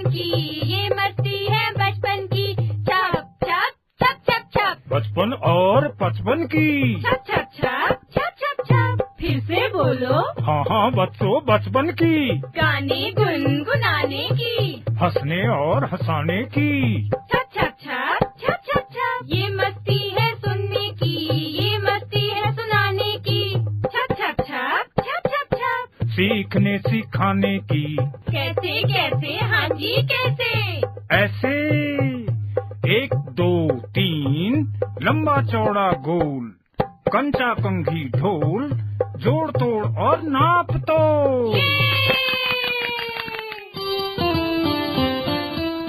की, ये मस्ती है बचपन की। छप छप छप छप छप, बचपन और 55 की। छप छप छप छप छप छप। फिर से बोलो। हाँ हाँ बच्चों, बचपन की। गाने गुनगुनाने की, हंसने और हंसाने की। छप छप छप छप छप छप। ये मस्ती है सुनने की, ये मस्ती है सुनाने की। छप छप छप छप छप छप। सीखने सिखाने की। कैसे कैसे, हाँ जी कैसे। ऐसे 1 2 3 लंबा चौड़ा गोल, कंचा कंघी ढोल, जोड़ तोड़ और नाप तोड़।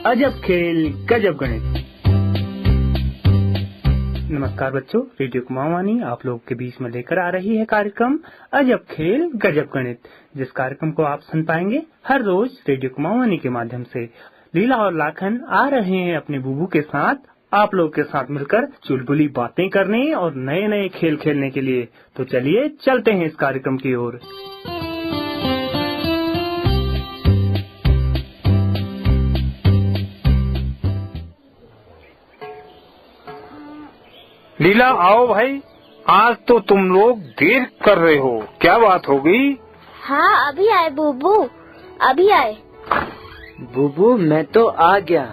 अजब खेल गजब गणित। नमस्कार बच्चों, रेडियो कुमाऊनी आप लोग के बीच में लेकर आ रही है कार्यक्रम अजब खेल गजब गणित, जिस कार्यक्रम को आप सुन पाएंगे हर रोज रेडियो कुमाऊनी के माध्यम से। लीला और लाखन आ रहे हैं अपने बुबू के साथ आप लोग के साथ मिलकर चुलबुली बातें करने और नए नए खेल खेलने के लिए। तो चलिए चलते हैं इस कार्यक्रम की ओर। लीला आओ भाई, आज तो तुम लोग देर कर रहे हो, क्या बात हो गई? हाँ अभी आए बूबू, अभी आए। बूबू मैं तो आ गया।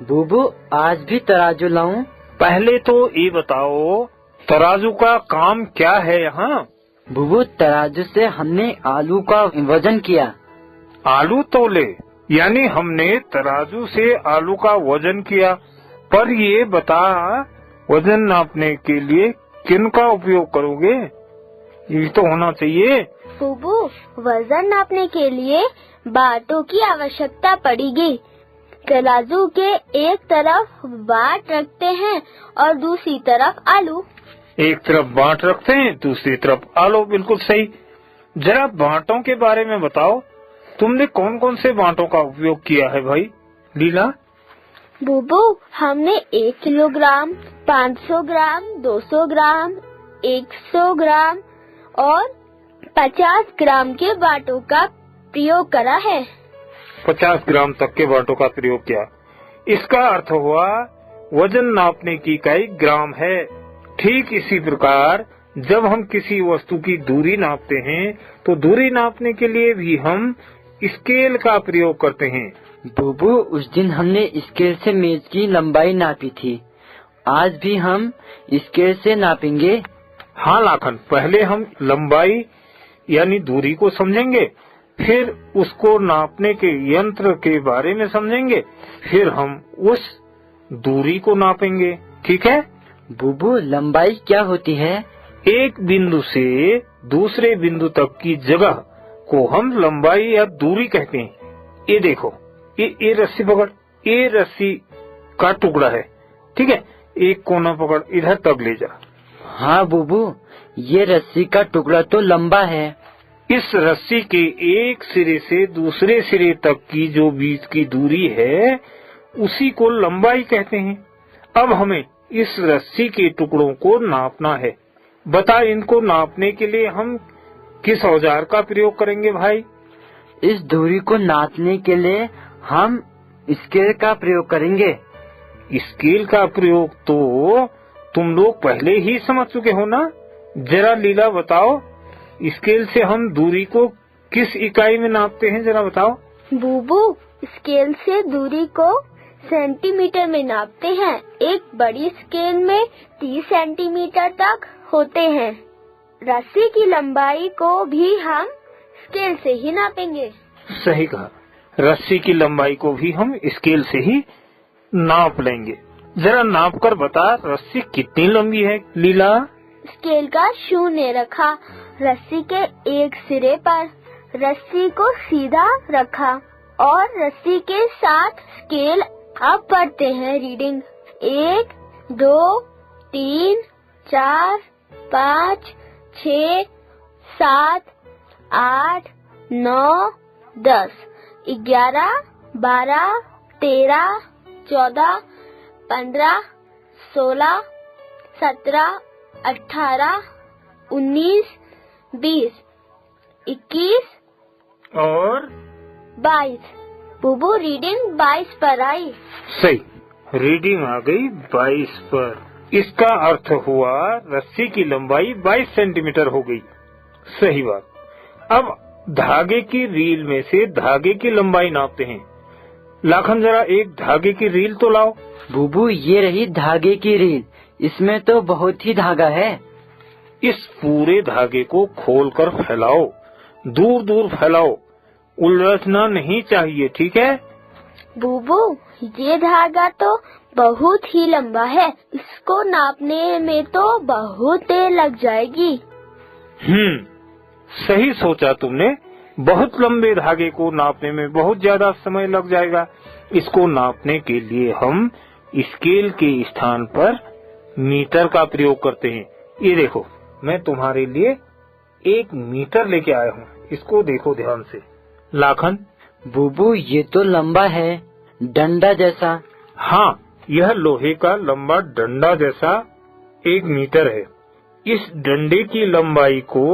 बूबू आज भी तराजू लाऊं? पहले तो ये बताओ तराजू का काम क्या है यहाँ? बूबू तराजू से हमने आलू का वजन किया। आलू तोले, यानी हमने तराजू से आलू का वजन किया। पर ये बता, वजन नापने के लिए किन का उपयोग करोगे? ये तो होना चाहिए। बूबू वजन नापने के लिए बाटों की आवश्यकता पड़ेगी। तराजू के एक तरफ बाट रखते हैं और दूसरी तरफ आलू। एक तरफ बांट रखते हैं, दूसरी तरफ आलू, बिल्कुल सही। जरा बांटों के बारे में बताओ, तुमने कौन कौन से बांटों का उपयोग किया है भाई? लीला? बूबू हमने 1 किलोग्राम, 500 ग्राम, 200 ग्राम, 100 ग्राम और 50 ग्राम के बाटों का प्रयोग करा है। 50 ग्राम तक के बाटों का प्रयोग किया। इसका अर्थ हुआ वजन नापने की इकाई ग्राम है। ठीक इसी प्रकार जब हम किसी वस्तु की दूरी नापते हैं तो दूरी नापने के लिए भी हम स्केल का प्रयोग करते हैं। बूबू उस दिन हमने स्केल से मेज की लंबाई नापी थी, आज भी हम स्केल से नापेंगे। हाँ लाखन, पहले हम लंबाई यानी दूरी को समझेंगे, फिर उसको नापने के यंत्र के बारे में समझेंगे, फिर हम उस दूरी को नापेंगे। ठीक है? बूबू लंबाई क्या होती है? एक बिंदु से दूसरे बिंदु तक की जगह को हम लंबाई या दूरी कहते हैं। ये देखो, ये रस्सी पकड़, ये रस्सी का टुकड़ा है, ठीक है? एक कोना पकड़, इधर तक ले जा। हाँ बूबू, ये रस्सी का टुकड़ा तो लंबा है। इस रस्सी के एक सिरे से दूसरे सिरे तक की जो बीच की दूरी है उसी को लंबाई कहते हैं। अब हमें इस रस्सी के टुकड़ों को नापना है। बता, इनको नापने के लिए हम किस औजार का प्रयोग करेंगे भाई? इस दूरी को नापने के लिए हम स्केल का प्रयोग करेंगे। स्केल का प्रयोग तो तुम लोग पहले ही समझ चुके हो ना? जरा लीला बताओ, स्केल से हम दूरी को किस इकाई में नापते हैं, जरा बताओ। बूबू स्केल से दूरी को सेंटीमीटर में नापते हैं। एक बड़ी स्केल में 30 सेंटीमीटर तक होते हैं। रस्सी की लंबाई को भी हम स्केल से ही नापेंगे। सही कहा, रस्सी की लंबाई को भी हम स्केल से ही नाप लेंगे। जरा नाप कर बता, रस्सी कितनी लंबी है लीला? स्केल का 0 रखा, रस्सी के एक सिरे पर रस्सी को सीधा रखा और रस्सी के साथ स्केल अब बढ़ते हैं। रीडिंग 1 2 3 4 5 6 7 8 9 10 11 12 13 14 15 16 17 18 19 20 21 और 22 बुबू रीडिंग 22 पर आई। सही, रीडिंग आ गई 22 पर। इसका अर्थ हुआ रस्सी की लंबाई 22 सेंटीमीटर हो गई। सही बात। अब धागे की रील में से धागे की लंबाई नापते हैं। लाखन जरा एक धागे की रील तो लाओ। बुबू ये रही धागे की रील, इसमें तो बहुत ही धागा है। इस पूरे धागे को खोलकर फैलाओ, दूर दूर फैलाओ, उलझना नहीं चाहिए, ठीक है? बुबू ये धागा तो बहुत ही लंबा है, इसको नापने में तो बहुत देर लग जाएगी। सही सोचा तुमने। बहुत लंबे धागे को नापने में बहुत ज्यादा समय लग जाएगा। इसको नापने के लिए हम स्केल के स्थान पर मीटर का प्रयोग करते हैं। ये देखो, मैं तुम्हारे लिए 1 मीटर लेके आया हूँ। इसको देखो ध्यान से। लाखन, बुबू ये तो लंबा है, डंडा जैसा। हाँ, यह लोहे का लंबा डंडा जैसा 1 मीटर है। इस डंडे की लंबाई को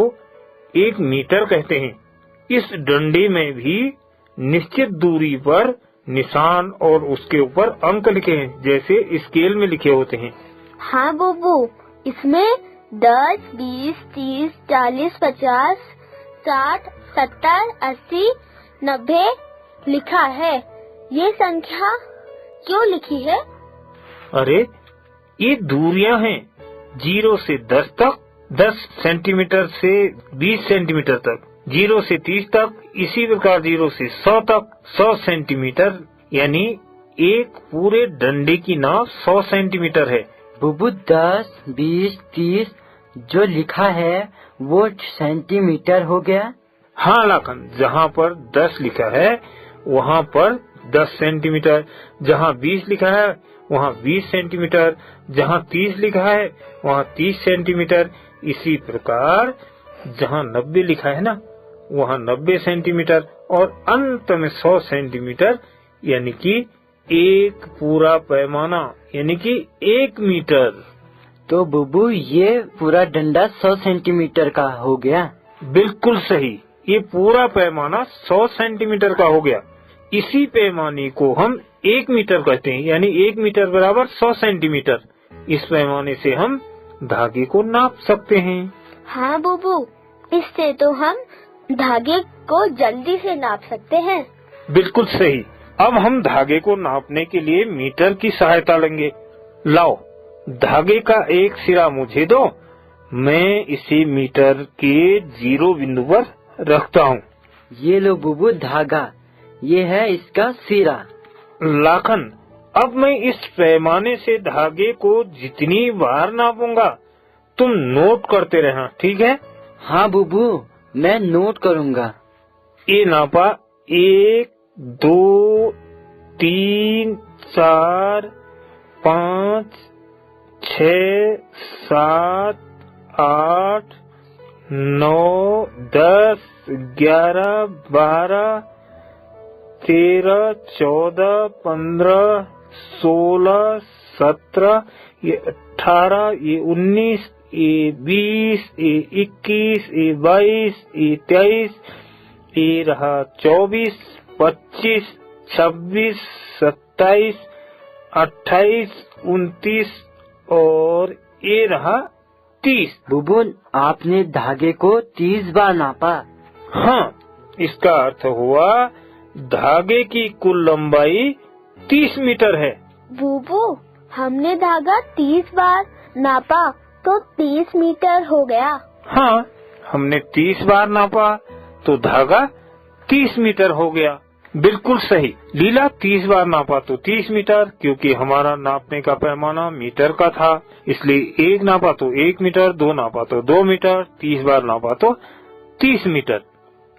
1 मीटर कहते हैं। इस डंडे में भी निश्चित दूरी पर निशान और उसके ऊपर अंक लिखे हैं, जैसे स्केल में लिखे होते हैं। हाँ बुबू, इसमें 10, 20, 30, 40, 50, 60, 70, 80, 90 लिखा है। ये संख्या क्यों लिखी है? अरे, ये दूरियां हैं। 0 से 10 तक, 10 सेंटीमीटर से 20 सेंटीमीटर तक, 0 से 30 तक, इसी प्रकार 0 से 100 तक, 100 सेंटीमीटर, यानी एक पूरे डंडे की नाप 100 सेंटीमीटर है। बुबू 10, 20, 30 जो लिखा है वो सेंटीमीटर हो गया। हाँ लाखन, जहाँ पर 10 लिखा है वहाँ पर 10 सेंटीमीटर, जहाँ 20 लिखा है वहाँ 20 सेंटीमीटर, जहाँ 30 लिखा है वहाँ 30 सेंटीमीटर, इसी प्रकार जहाँ 90 लिखा है ना वहाँ 90 सेंटीमीटर, और अंत में 100 सेंटीमीटर, यानी कि एक पूरा पैमाना, यानी कि 1 मीटर। तो बुबू ये पूरा डंडा 100 सेंटीमीटर का हो गया। बिल्कुल सही, ये पूरा पैमाना 100 सेंटीमीटर का हो गया। इसी पैमाने को हम 1 मीटर कहते हैं, यानी 1 मीटर बराबर 100 सेंटीमीटर। इस पैमाने से हम धागे को नाप सकते हैं। हाँ बुबू, इससे तो हम धागे को जल्दी से नाप सकते हैं। बिल्कुल सही। अब हम धागे को नापने के लिए मीटर की सहायता लेंगे। लाओ, धागे का एक सिरा मुझे दो, मैं इसे मीटर के 0 बिंदु पर रखता हूँ। ये लो बुबू धागा, ये है इसका सिरा। लाखन, अब मैं इस पैमाने से धागे को जितनी बार नापूंगा तुम नोट करते रहना, ठीक है? हाँ बुबू, मैं नोट करूँगा। ये नापा 1, 2, 3, 4, 5, 6, 7, 8, 9, 10, 11, 12, 13, 14, 15, 16, 17, ये 18, ये 19, ये 20, ये 21, ये 22, ये 23, ये रहा 24, 25, 26, 27, 28, 29 और ये रहा 30। बुबू आपने धागे को 30 बार नापा। हाँ, इसका अर्थ हुआ धागे की कुल लंबाई 30 मीटर है। बुबू, हमने धागा 30 बार नापा तो 30 मीटर हो गया। हाँ, हमने 30 बार नापा तो धागा 30 मीटर हो गया। बिल्कुल सही लीला, 30 बार नापा तो 30 मीटर, क्योंकि हमारा नापने का पैमाना मीटर का था, इसलिए 1 नापा तो 1 मीटर, 2 नापा तो 2 मीटर, 30 बार नापा तो 30 मीटर।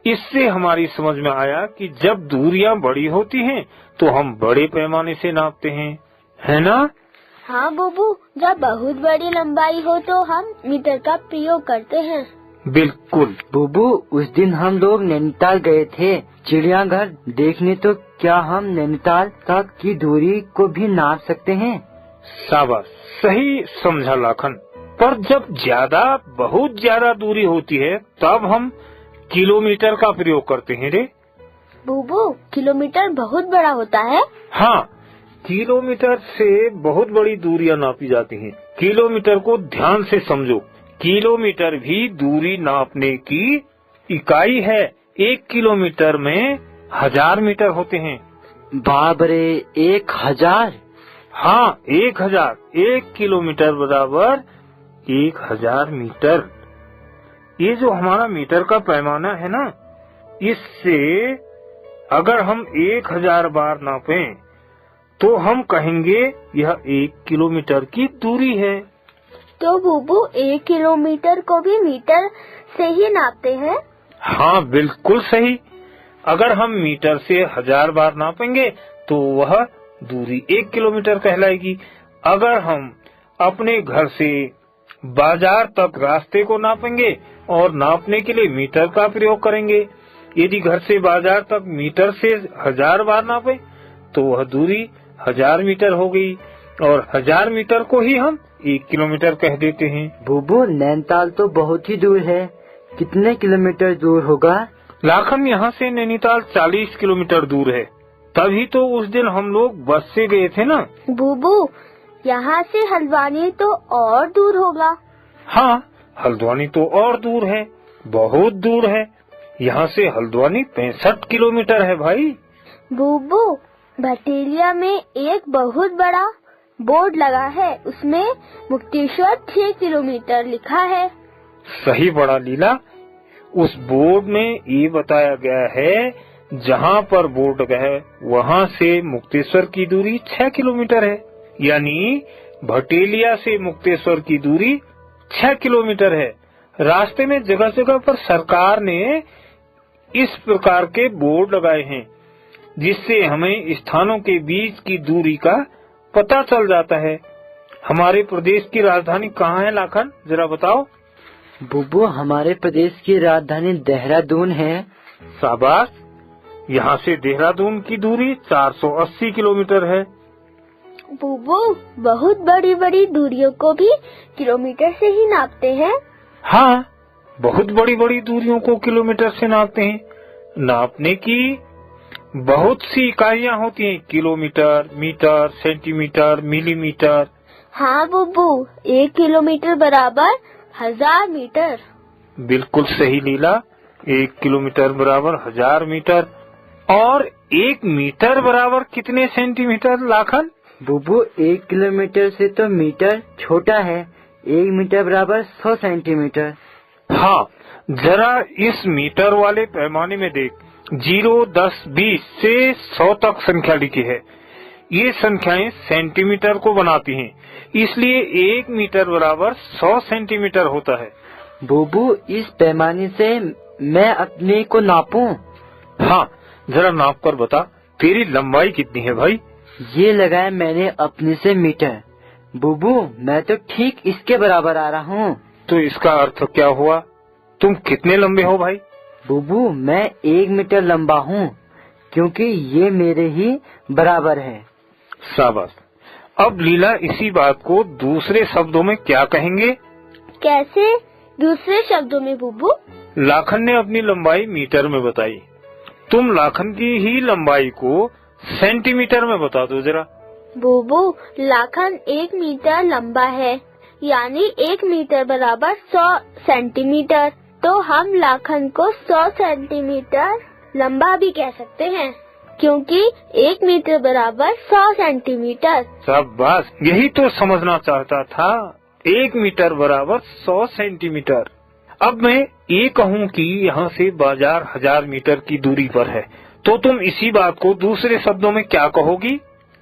इससे हमारी समझ में आया कि जब दूरियां बड़ी होती हैं तो हम बड़े पैमाने से नापते हैं, है ना? हाँ बुबू, जब बहुत बड़ी लंबाई हो तो हम मीटर का प्रयोग करते हैं। बिल्कुल। बुबू उस दिन हम लोग नैनीताल गए थे चिड़ियाघर देखने, तो क्या हम नैनीताल तक की दूरी को भी नाप सकते हैं? शाबाश, सही समझा लाखन। पर जब बहुत ज्यादा दूरी होती है तब हम किलोमीटर का प्रयोग करते हैं रे। बूबू, किलोमीटर बहुत बड़ा होता है। हाँ, किलोमीटर से बहुत बड़ी दूरियां नापी जाती हैं। किलोमीटर को ध्यान से समझो। किलोमीटर भी दूरी नापने की इकाई है। 1 किलोमीटर में 1000 मीटर होते हैं। बाप रे, 1000? हाँ, 1000। 1 किलोमीटर बराबर 1000 मीटर। ये जो हमारा मीटर का पैमाना है ना, इससे अगर हम 1000 बार नापें तो हम कहेंगे यह 1 किलोमीटर की दूरी है। तो बूबू, 1 किलोमीटर को भी मीटर से ही नापते हैं? हाँ, बिल्कुल सही। अगर हम मीटर से 1000 बार नापेंगे तो वह दूरी 1 किलोमीटर कहलाएगी। अगर हम अपने घर से बाजार तक रास्ते को नापेंगे और नापने के लिए मीटर का प्रयोग करेंगे, यदि घर से बाजार तक मीटर से 1000 बार नापे तो वह दूरी 1000 मीटर हो गई और 1000 मीटर को ही हम 1 किलोमीटर कह देते हैं। बूबू, नैनीताल तो बहुत ही दूर है। कितने किलोमीटर दूर होगा? लाखन, यहाँ से नैनीताल 40 किलोमीटर दूर है। तभी तो उस दिन हम लोग बस से गए थे ना। बूबू, यहाँ से हल्द्वानी तो और दूर होगा। हाँ, हल्द्वानी तो और दूर है, बहुत दूर है। यहाँ से हल्द्वानी 65 किलोमीटर है भाई। बूबू, भटेलिया में एक बहुत बड़ा बोर्ड लगा है, उसमें मुक्तेश्वर 6 किलोमीटर लिखा है। सही बड़ा लीला। उस बोर्ड में ये बताया गया है, जहाँ पर बोर्ड है वहाँ से मुक्तेश्वर की दूरी 6 किलोमीटर है। यानी भटेलिया से मुक्तेश्वर की दूरी 6 किलोमीटर है। रास्ते में जगह जगह पर सरकार ने इस प्रकार के बोर्ड लगाए हैं, जिससे हमें स्थानों के बीच की दूरी का पता चल जाता है। हमारे प्रदेश की राजधानी कहाँ है लाखन, जरा बताओ। बूबू, हमारे प्रदेश की राजधानी देहरादून है। शाबाश। यहाँ से देहरादून की दूरी 480 किलोमीटर है। बूबू, बहुत बड़ी बड़ी दूरियों को भी किलोमीटर से ही नापते हैं। हाँ, बहुत बड़ी बड़ी दूरियों को किलोमीटर से नापते हैं। नापने की बहुत सी इकाइयाँ होती हैं, किलोमीटर, मीटर, सेंटीमीटर, मिलीमीटर। हाँ बूबू, 1 किलोमीटर बराबर 1000 मीटर। बिल्कुल सही लीला। 1 किलोमीटर बराबर 1000 मीटर। और 1 मीटर बराबर कितने सेंटीमीटर लाखन? बूबू, 1 किलोमीटर से तो मीटर छोटा है। 1 मीटर बराबर 100 सेंटीमीटर। हाँ, जरा इस मीटर वाले पैमाने में देख। 0, 10, 20 से 100 तक संख्या लिखी है। ये संख्याएं सेंटीमीटर को बनाती हैं, इसलिए 1 मीटर बराबर 100 सेंटीमीटर होता है। बूबू, इस पैमाने से मैं अपने को नापूं? हाँ, जरा नाप कर बता, तेरी लंबाई कितनी है भाई? ये लगाया मैंने अपने से मीटर। बूबू, मैं तो ठीक इसके बराबर आ रहा हूँ। तो इसका अर्थ क्या हुआ? तुम कितने लंबे हो भाई? बूबू, मैं 1 मीटर लंबा हूँ, क्योंकि ये मेरे ही बराबर है। शाबाश। अब लीला, इसी बात को दूसरे शब्दों में क्या कहेंगे? कैसे दूसरे शब्दों में बूबू? लाखन ने अपनी लंबाई मीटर में बताई, तुम लाखन की ही लंबाई को सेंटीमीटर में बता दो जरा। बूबू, लाखन 1 मीटर लंबा है, यानी 1 मीटर बराबर 100 सेंटीमीटर। तो हम लाखन को 100 सेंटीमीटर लंबा भी कह सकते हैं, क्योंकि 1 मीटर बराबर 100 सेंटीमीटर। शाबाश, यही तो समझना चाहता था। 1 मीटर बराबर 100 सेंटीमीटर। अब मैं ये कहूँ कि यहाँ से बाजार 1000 मीटर की दूरी पर है, तो तुम इसी बात को दूसरे शब्दों में क्या कहोगी?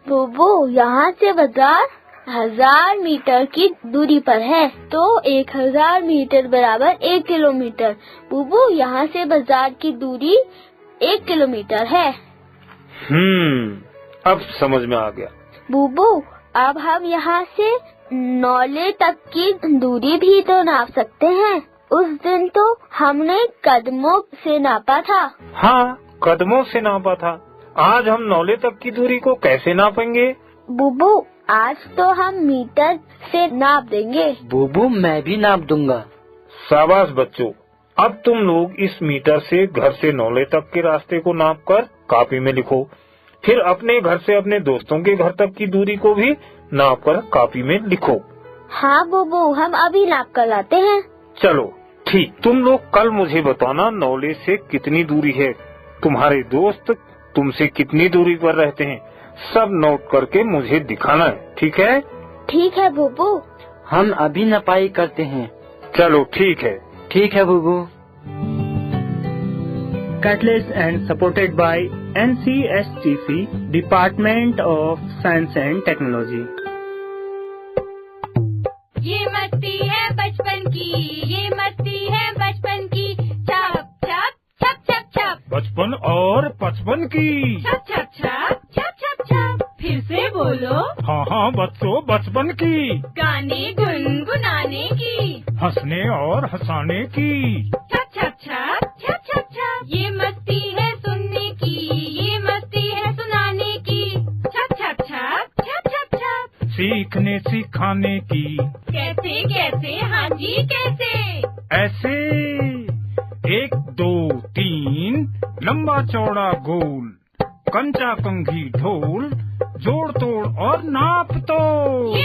बूबू, यहाँ से बाजार 1000 मीटर की दूरी पर है, तो 1000 मीटर बराबर 1 किलोमीटर। बूबू, यहाँ से बाजार की दूरी 1 किलोमीटर है। अब समझ में आ गया। बूबू, अब हम यहाँ से नौले तक की दूरी भी तो नाप सकते हैं। उस दिन तो हमने कदमों से नापा था। हाँ, कदमों से नापा था। आज हम नौले तक की दूरी को कैसे नापेंगे? बूबू, आज तो हम मीटर से नाप देंगे। बूबू, मैं भी नाप दूंगा। शाबाश बच्चों, अब तुम लोग इस मीटर से घर से नौले तक के रास्ते को नाप कर कॉपी में लिखो। फिर अपने घर से अपने दोस्तों के घर तक की दूरी को भी नाप कर कॉपी में लिखो। हाँ बुबू, हम अभी नाप कर लाते हैं। चलो ठीक, तुम लोग कल मुझे बताना नौले से कितनी दूरी है, तुम्हारे दोस्त तुमसे कितनी दूरी पर रहते हैं, सब नोट करके मुझे दिखाना है, ठीक है? ठीक है बुबू। हम अभी नपाई करते हैं। चलो ठीक है। ठीक है बुबू। Catalyst and supported by NCSTC, Department of Science and Technology. ये मस्ती है बचपन की, ये मस्ती है बचपन की। छप छप छप छप छप, बचपन और बचपन की। छप छप छप छप छप छप। फिर से बोलो। हाँ हाँ बच्चों, बचपन की। गाने गुनगुनाने की, हंसने और हंसाने की। छप छप छप छप छप छप। ये मस्ती है सुनने की, ये मस्ती है सुनाने की। छप छप छप छप छप छप। सीखने सिखाने की। कैसे कैसे, हाँ जी कैसे? ऐसे 1 2 3 लंबा चौड़ा गोल, कंचा कंघी ढोल, जोड़ तोड़ और नाप तो। ये